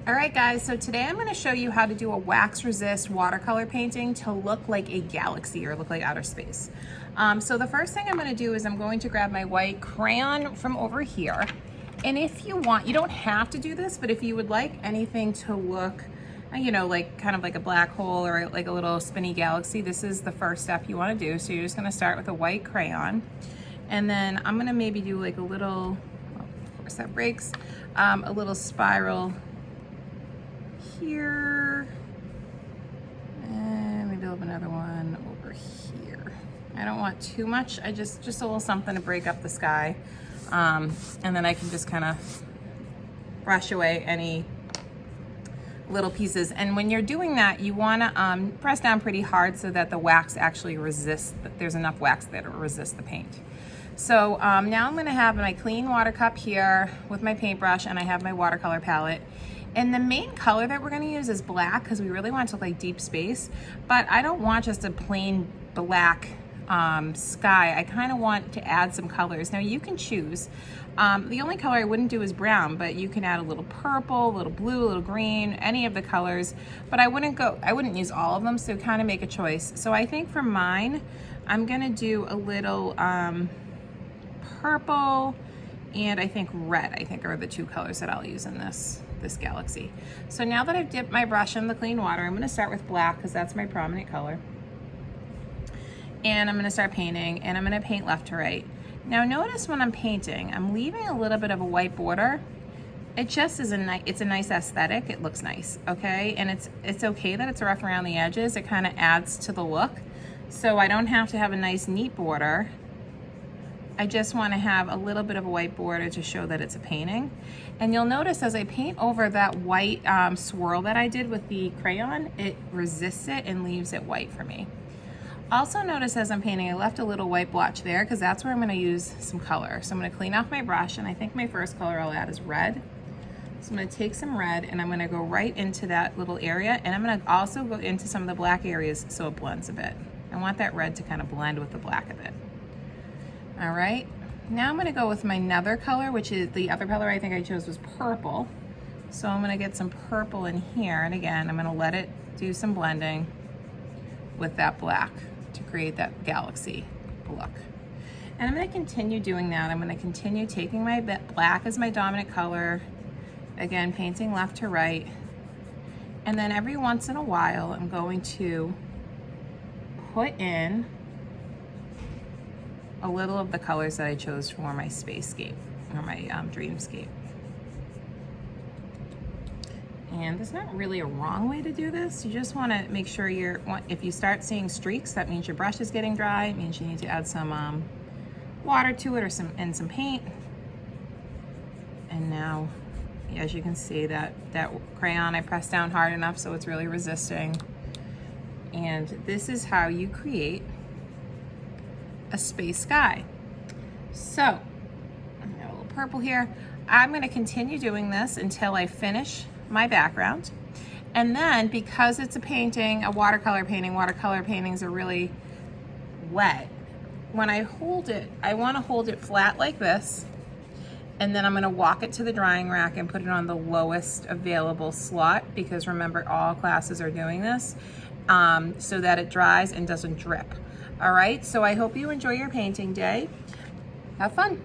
All right guys, so today I'm going to show you how to do a wax resist watercolor painting to look like a galaxy or look like outer space. So the first thing I'm going to do is I'm going to grab my white crayon from over here. And if you want, you don't have to do this, but if you would like anything to look, like kind of like a black hole or like a little spinny galaxy, this is the first step you want to do. So you're just going to start with a white crayon. And then I'm going to maybe do like a little, of course that breaks, a little spiral here, and maybe I'll have another one over here. I don't want too much, I just a little something to break up the sky, and then I can just kind of brush away any little pieces. And when you're doing that, you want to press down pretty hard so that the wax actually resists, there's enough wax that will resist the paint. So now I'm going to have my clean water cup here with my paintbrush, and I have my watercolor palette. And the main color that we're going to use is black because we really want it to look like deep space, but I don't want just a plain black sky. I kind of want to add some colors. Now you can choose. The only color I wouldn't do is brown, but you can add a little purple, a little blue, a little green, any of the colors, but I wouldn't use all of them, so kind of make a choice. So I think for mine, I'm going to do a little purple, and I think red, are the two colors that I'll use in this galaxy. So now that I've dipped my brush in the clean water, I'm going to start with black because that's my prominent color. And I'm going to start painting, and I'm going to paint left to right. Now notice when I'm painting, I'm leaving a little bit of a white border. It just is it's a nice aesthetic. It looks nice, okay? And it's okay that it's rough around the edges. It kind of adds to the look. So I don't have to have a nice neat border. I just want to have a little bit of a white border to show that it's a painting. And you'll notice as I paint over that white swirl that I did with the crayon, it resists it and leaves it white for me. Also notice as I'm painting, I left a little white blotch there because that's where I'm going to use some color. So I'm going to clean off my brush, and I think my first color I'll add is red. So I'm going to take some red, and I'm going to go right into that little area, and I'm going to also go into some of the black areas so it blends a bit. I want that red to kind of blend with the black a bit. All right, now I'm going to go with my nether color, which is the other color I think I chose was purple. So I'm going to get some purple in here, and again, I'm going to let it do some blending with that black to create that galaxy look. And I'm going to continue doing that. I'm going to continue taking my black as my dominant color, again, painting left to right. And then every once in a while, I'm going to put in a little of the colors that I chose for my Spacescape or my Dreamscape. And there's not really a wrong way to do this. You just want to make sure if you start seeing streaks, that means your brush is getting dry. It means you need to add some water to it or some paint. And now, as you can see, that crayon I pressed down hard enough so it's really resisting. And this is how you create a space sky. So, I got a little purple here. I'm going to continue doing this until I finish my background. And then, because it's a painting, a watercolor paintings are really wet. When I hold it, I want to hold it flat like this, and then I'm going to walk it to the drying rack and put it on the lowest available slot, because remember, all classes are doing this, so that it dries and doesn't drip. All right, so I hope you enjoy your painting day. Have fun.